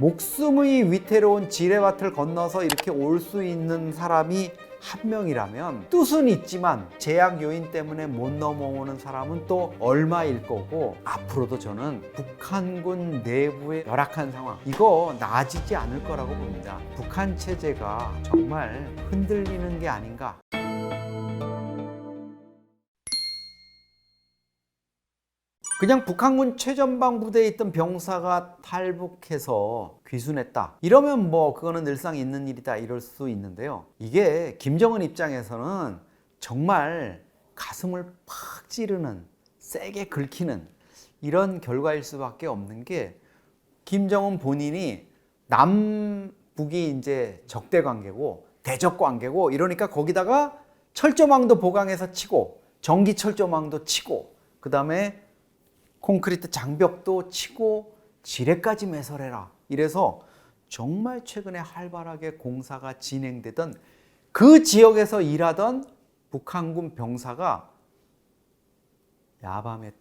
목숨의 위태로운 지뢰밭을 건너서 이렇게 올 수 있는 사람이 한 명이라면 뜻은 있지만 제약 요인 때문에 못 넘어오는 사람은 또 얼마일 거고, 앞으로도 저는 북한군 내부의 열악한 상황, 이거 나아지지 않을 거라고 봅니다. 북한 체제가 정말 흔들리는 게 아닌가. 그냥 북한군 최전방 부대에 있던 병사가 탈북해서 귀순했다, 이러면 뭐 그거는 늘상 있는 일이다 이럴 수 있는데요, 이게 김정은 입장에서는 정말 가슴을 팍 찌르는, 세게 긁히는 이런 결과일 수밖에 없는 게, 김정은 본인이 남북이 이제 적대 관계고 대적 관계고 이러니까 거기다가 철조망도 보강해서 치고 전기 철조망도 치고 그 다음에 콘크리트 장벽도 치고 지뢰까지 매설해라, 이래서 정말 최근에 활발하게 공사가 진행되던 그 지역에서 일하던 북한군 병사가 야밤에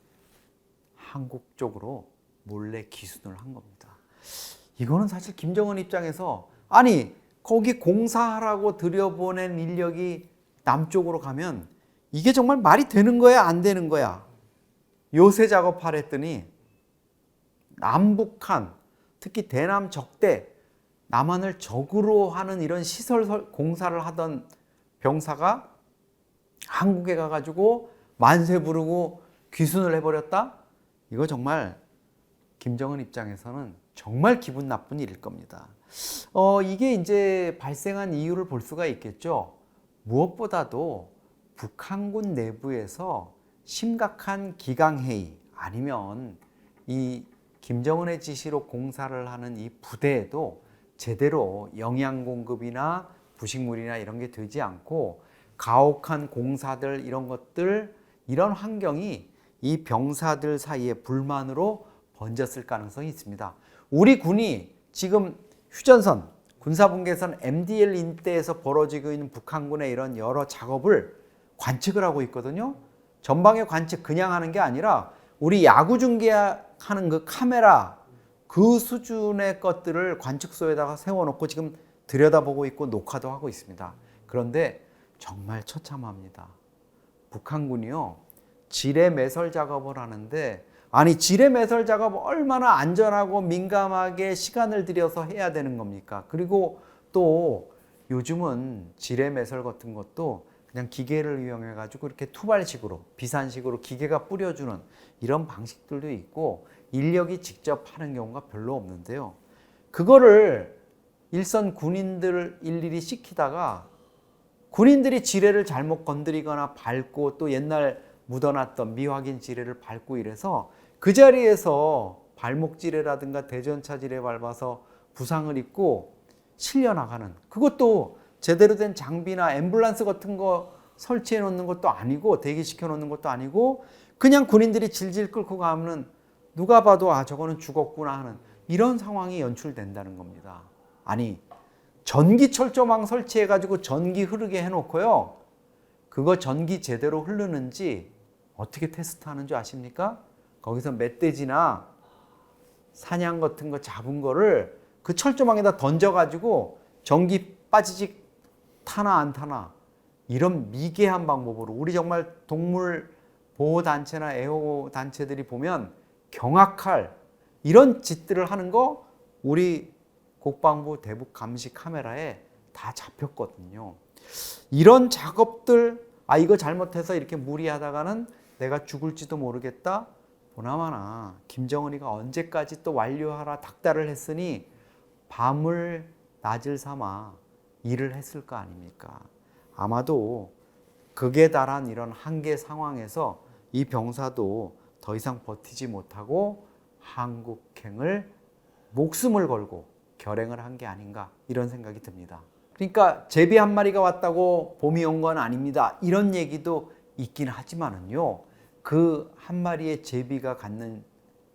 한국 쪽으로 몰래 기순을 한 겁니다. 이거는 사실 김정은 입장에서, 아니 거기 공사하라고 들여보낸 인력이 남쪽으로 가면 이게 정말 말이 되는 거야 안 되는 거야? 요새 작업하랬더니 남북한, 특히 대남 적대, 남한을 적으로 하는 이런 시설 공사를 하던 병사가 한국에 가가지고 만세 부르고 귀순을 해버렸다? 이거 정말 김정은 입장에서는 정말 기분 나쁜 일일 겁니다. 이게 이제 발생한 이유를 볼 수가 있겠죠. 무엇보다도 북한군 내부에서 심각한 기강회의, 아니면 이 김정은의 지시로 공사를 하는 이 부대에도 제대로 영양 공급이나 부식물이나 이런 게 되지 않고 가혹한 공사들, 이런 것들, 이런 환경이 이 병사들 사이에 불만으로 번졌을 가능성이 있습니다. 우리 군이 지금 휴전선, 군사분계선 MDL 인대에서 벌어지고 있는 북한군의 이런 여러 작업을 관측을 하고 있거든요. 전방의 관측 그냥 하는 게 아니라 우리 야구 중계하는 그 카메라, 그 수준의 것들을 관측소에다가 세워놓고 지금 들여다보고 있고 녹화도 하고 있습니다. 그런데 정말 처참합니다. 북한군이요, 지뢰 매설 작업을 하는데, 아니 지뢰 매설 작업 얼마나 안전하고 민감하게 시간을 들여서 해야 되는 겁니까? 그리고 또 요즘은 지뢰 매설 같은 것도 그냥 기계를 이용해 가지고 이렇게 투발식으로, 비산식으로 기계가 뿌려주는 이런 방식들도 있고 인력이 직접 하는 경우가 별로 없는데요, 그거를 일선 군인들 일일이 시키다가 군인들이 지뢰를 잘못 건드리거나 밟고, 또 옛날 묻어놨던 미확인 지뢰를 밟고 이래서 그 자리에서 발목 지뢰라든가 대전차 지뢰 밟아서 부상을 입고 실려나가는, 그것도 제대로 된 장비나 앰뷸런스 같은 거 설치해 놓는 것도 아니고 대기시켜 놓는 것도 아니고 그냥 군인들이 질질 끌고 가면 누가 봐도 아 저거는 죽었구나 하는 이런 상황이 연출된다는 겁니다. 아니 전기 철조망 설치해 가지고 전기 흐르게 해놓고요, 그거 전기 제대로 흐르는지 어떻게 테스트하는 줄 아십니까? 거기서 멧돼지나 사냥 같은 거 잡은 거를 그 철조망에다 던져가지고 전기 빠지직 타나 안 타나, 이런 미개한 방법으로 우리 정말 동물 보호단체나 애호단체들이 보면 경악할 이런 짓들을 하는 거 우리 국방부 대북 감시 카메라에 다 잡혔거든요. 이런 작업들, 아 이거 잘못해서 이렇게 무리하다가는 내가 죽을지도 모르겠다, 보나마나 김정은이가 언제까지 또 완료하라 닥달을 했으니 밤을 낮을 삼아 일을 했을 거 아닙니까? 아마도 극에 달한 이런 한계 상황에서 이 병사도 더 이상 버티지 못하고 한국행을 목숨을 걸고 결행을 한 게 아닌가, 이런 생각이 듭니다. 그러니까 제비 한 마리가 왔다고 봄이 온 건 아닙니다, 이런 얘기도 있긴 하지만은요, 그 한 마리의 제비가 갖는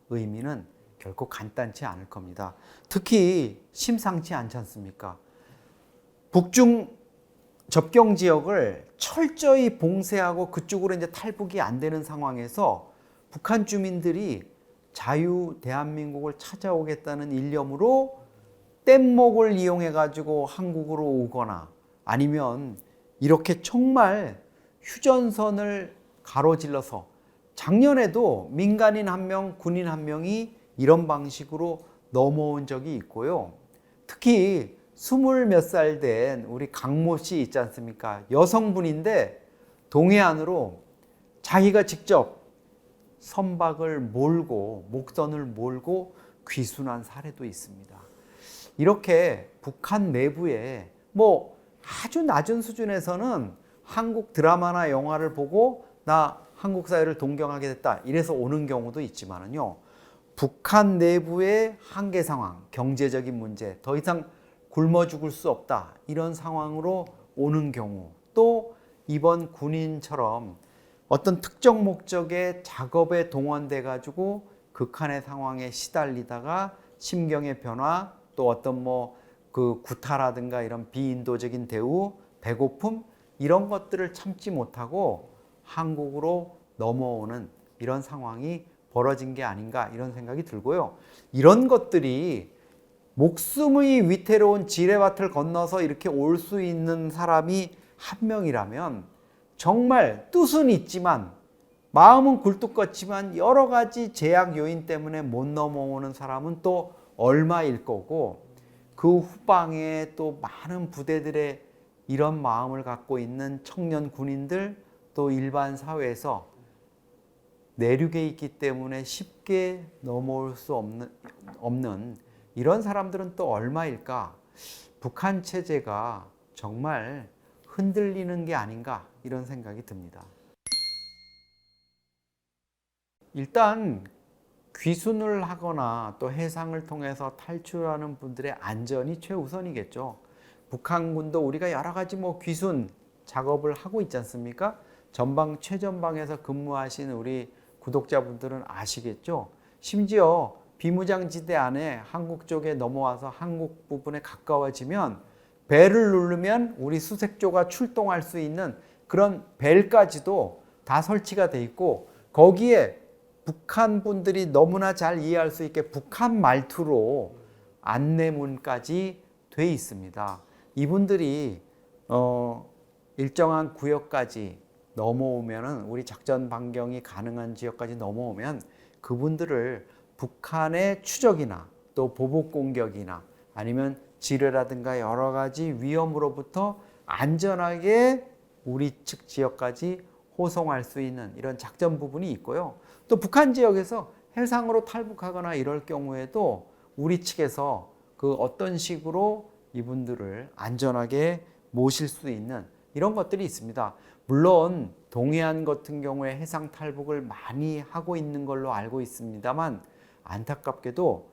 의미는 결코 간단치 않을 겁니다. 특히 심상치 않지 않습니까? 북중 접경 지역을 철저히 봉쇄하고 그쪽으로 이제 탈북이 안 되는 상황에서 북한 주민들이 자유 대한민국을 찾아오겠다는 일념으로 뗏목을 이용해 가지고 한국으로 오거나 아니면 이렇게 정말 휴전선을 가로질러서 작년에도 민간인 한 명, 군인 한 명이 이런 방식으로 넘어온 적이 있고요. 특히 20몇 살 된 우리 강모 씨 있지 않습니까? 여성분인데 동해안으로 자기가 직접 선박을 몰고 목선을 몰고 귀순한 사례도 있습니다. 이렇게 북한 내부에 뭐 아주 낮은 수준에서는 한국 드라마나 영화를 보고 나 한국 사회를 동경하게 됐다 이래서 오는 경우도 있지만은요. 북한 내부의 한계 상황, 경제적인 문제, 더 이상 굶어 죽을 수 없다 이런 상황으로 오는 경우, 또 이번 군인처럼 어떤 특정 목적의 작업에 동원돼 가지고 극한의 상황에 시달리다가 심경의 변화, 또 어떤 뭐 그 구타라든가 이런 비인도적인 대우, 배고픔 이런 것들을 참지 못하고 한국으로 넘어오는 이런 상황이 벌어진 게 아닌가 이런 생각이 들고요. 이런 것들이 목숨의 위태로운 지뢰밭을 건너서 이렇게 올 수 있는 사람이 한 명이라면 정말 뜻은 있지만 마음은 굴뚝같지만 여러 가지 제약 요인 때문에 못 넘어오는 사람은 또 얼마일 거고, 그 후방에 또 많은 부대들의 이런 마음을 갖고 있는 청년 군인들, 또 일반 사회에서 내륙에 있기 때문에 쉽게 넘어올 수 없는 이런 사람들은 또 얼마일까? 북한 체제가 정말 흔들리는 게 아닌가 이런 생각이 듭니다. 일단 귀순을 하거나 또 해상을 통해서 탈출하는 분들의 안전이 최우선이겠죠. 북한군도 우리가 여러 가지 뭐 귀순 작업을 하고 있지 않습니까? 전방 최전방에서 근무하신 우리 구독자분들은 아시겠죠? 심지어 비무장지대 안에 한국 쪽에 넘어와서 한국 부분에 가까워지면 벨을 누르면 우리 수색조가 출동할 수 있는 그런 벨까지도 다 설치가 돼 있고, 거기에 북한 분들이 너무나 잘 이해할 수 있게 북한 말투로 안내문까지 돼 있습니다. 이분들이 일정한 구역까지 넘어오면은, 우리 작전 반경이 가능한 지역까지 넘어오면 그분들을 북한의 추적이나 또 보복 공격이나 아니면 지뢰라든가 여러 가지 위험으로부터 안전하게 우리 측 지역까지 호송할 수 있는 이런 작전 부분이 있고요. 또 북한 지역에서 해상으로 탈북하거나 이럴 경우에도 우리 측에서 그 어떤 식으로 이분들을 안전하게 모실 수 있는 이런 것들이 있습니다. 물론 동해안 같은 경우에 해상 탈북을 많이 하고 있는 걸로 알고 있습니다만, 안타깝게도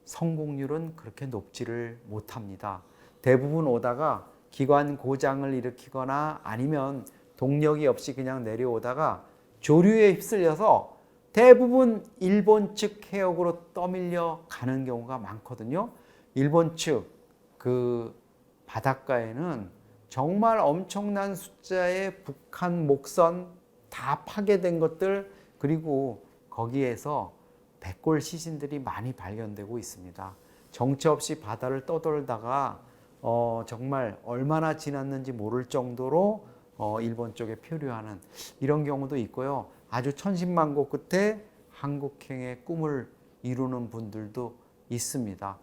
성공률은 그렇게 높지를 못합니다. 대부분 오다가 기관 고장을 일으키거나 아니면 동력이 없이 그냥 내려오다가 조류에 휩쓸려서 대부분 일본 측 해역으로 떠밀려 가는 경우가 많거든요. 일본 측 그 바닷가에는 정말 엄청난 숫자의 북한 목선 다 파괴된 것들, 그리고 거기에서 백골 시신들이 많이 발견되고 있습니다. 정처 없이 바다를 떠돌다가 정말 얼마나 지났는지 모를 정도로 일본 쪽에 표류하는 이런 경우도 있고요. 아주 천신만고 끝에 한국행의 꿈을 이루는 분들도 있습니다.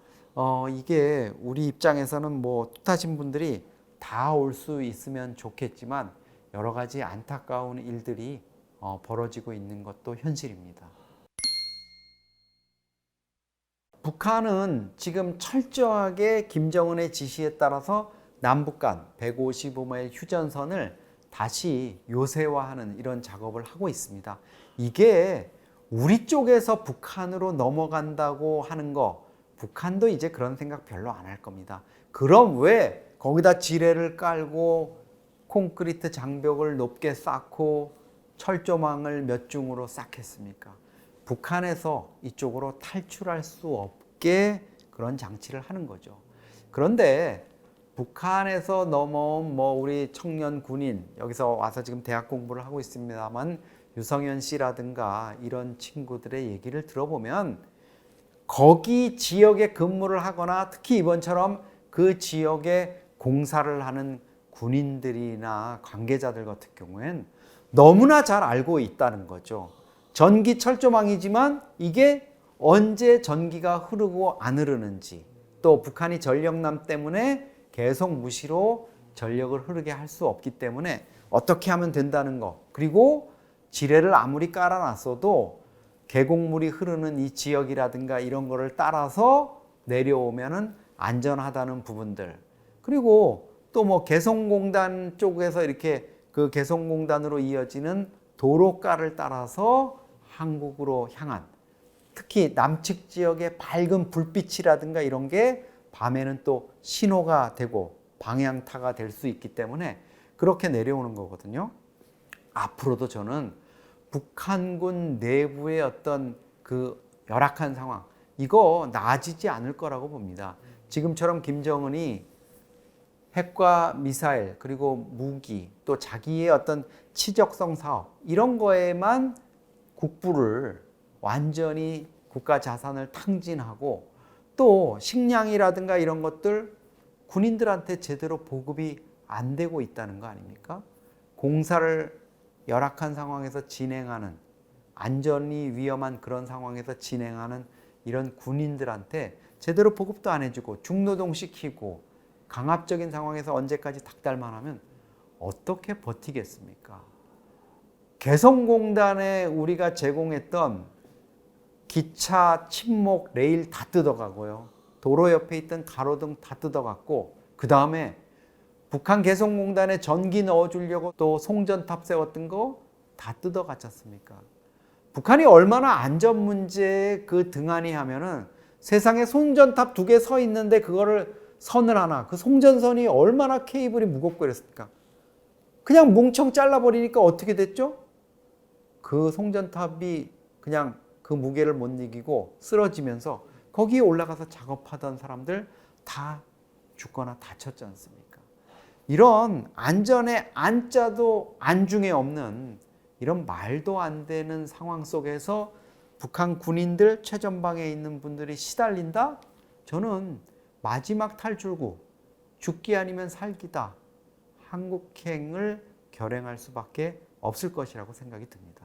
이게 우리 입장에서는 뭐 뜻하신 분들이 다 올 수 있으면 좋겠지만 여러 가지 안타까운 일들이 벌어지고 있는 것도 현실입니다. 북한은 지금 철저하게 김정은의 지시에 따라서 남북 간 155마일 휴전선을 다시 요새화하는 이런 작업을 하고 있습니다. 이게 우리 쪽에서 북한으로 넘어간다고 하는 거, 북한도 이제 그런 생각 별로 안 할 겁니다. 그럼 왜 거기다 지뢰를 깔고 콘크리트 장벽을 높게 쌓고 철조망을 몇 중으로 쌓겠습니까? 북한에서 이쪽으로 탈출할 수 없게 그런 장치를 하는 거죠. 그런데 북한에서 넘어온 뭐 우리 청년 군인, 여기서 와서 지금 대학 공부를 하고 있습니다만 유성현 씨라든가 이런 친구들의 얘기를 들어보면 거기 지역에 근무를 하거나 특히 이번처럼 그 지역에 공사를 하는 군인들이나 관계자들 같은 경우엔 너무나 잘 알고 있다는 거죠. 전기 철조망이지만 이게 언제 전기가 흐르고 안 흐르는지, 또 북한이 전력난 때문에 계속 무시로 전력을 흐르게 할 수 없기 때문에 어떻게 하면 된다는 거, 그리고 지뢰를 아무리 깔아놨어도 계곡물이 흐르는 이 지역이라든가 이런 거를 따라서 내려오면은 안전하다는 부분들, 그리고 또 뭐 개성공단 쪽에서 이렇게 그 개성공단으로 이어지는 도로가를 따라서 한국으로 향한, 특히 남측 지역의 밝은 불빛이라든가 이런 게 밤에는 또 신호가 되고 방향타가 될 수 있기 때문에 그렇게 내려오는 거거든요. 앞으로도 저는 북한군 내부의 어떤 그 열악한 상황, 이거 나아지지 않을 거라고 봅니다. 지금처럼 김정은이 핵과 미사일, 그리고 무기, 또 자기의 어떤 치적성 사업, 이런 거에만 국부를 완전히 국가 자산을 탕진하고, 또 식량이라든가 이런 것들 군인들한테 제대로 보급이 안 되고 있다는 거 아닙니까? 공사를 열악한 상황에서 진행하는, 안전이 위험한 그런 상황에서 진행하는 이런 군인들한테 제대로 보급도 안 해주고 중노동 시키고 강압적인 상황에서 언제까지 닥달만 하면 어떻게 버티겠습니까? 개성공단에 우리가 제공했던 기차, 침목, 레일 다 뜯어가고요. 도로 옆에 있던 가로등 다 뜯어갔고, 그 다음에 북한 개성공단에 전기 넣어주려고 또 송전탑 세웠던 거 다 뜯어갔지 않습니까? 북한이 얼마나 안전 문제에 그 등한히 하면은 세상에 송전탑 2개 서 있는데 그거를 선을 하나, 그 송전선이 얼마나 케이블이 무겁고 그랬습니까? 그냥 뭉청 잘라버리니까 어떻게 됐죠? 그 송전탑이 그냥 그 무게를 못 이기고 쓰러지면서 거기에 올라가서 작업하던 사람들 다 죽거나 다쳤지 않습니까? 이런 안전에 안자도 안중에 없는 이런 말도 안 되는 상황 속에서 북한 군인들, 최전방에 있는 분들이 시달린다? 저는 마지막 탈출구, 죽기 아니면 살기다, 한국행을 결행할 수밖에 없을 것이라고 생각이 듭니다.